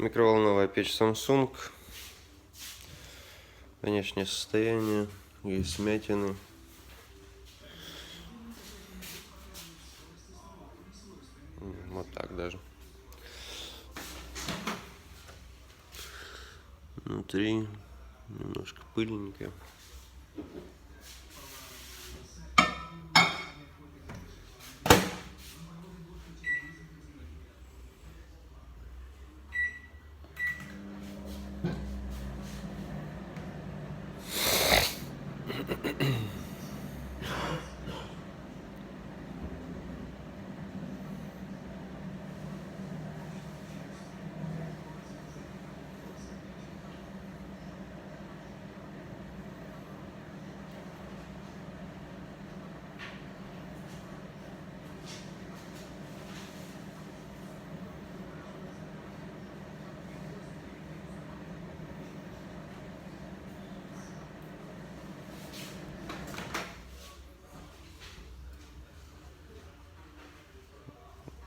Микроволновая печь Samsung. Внешнее состояние. Есть вмятины. Вот так даже. Внутри немножко пыльненькое.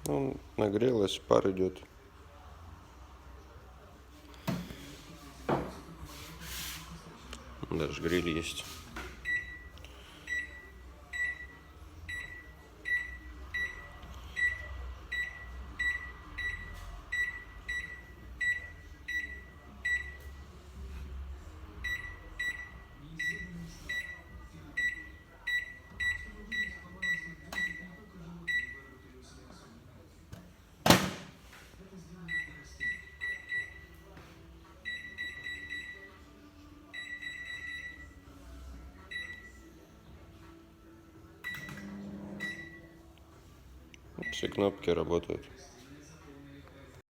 Ну, нагрелась, пар идет. Даже гриль есть. Все кнопки работают.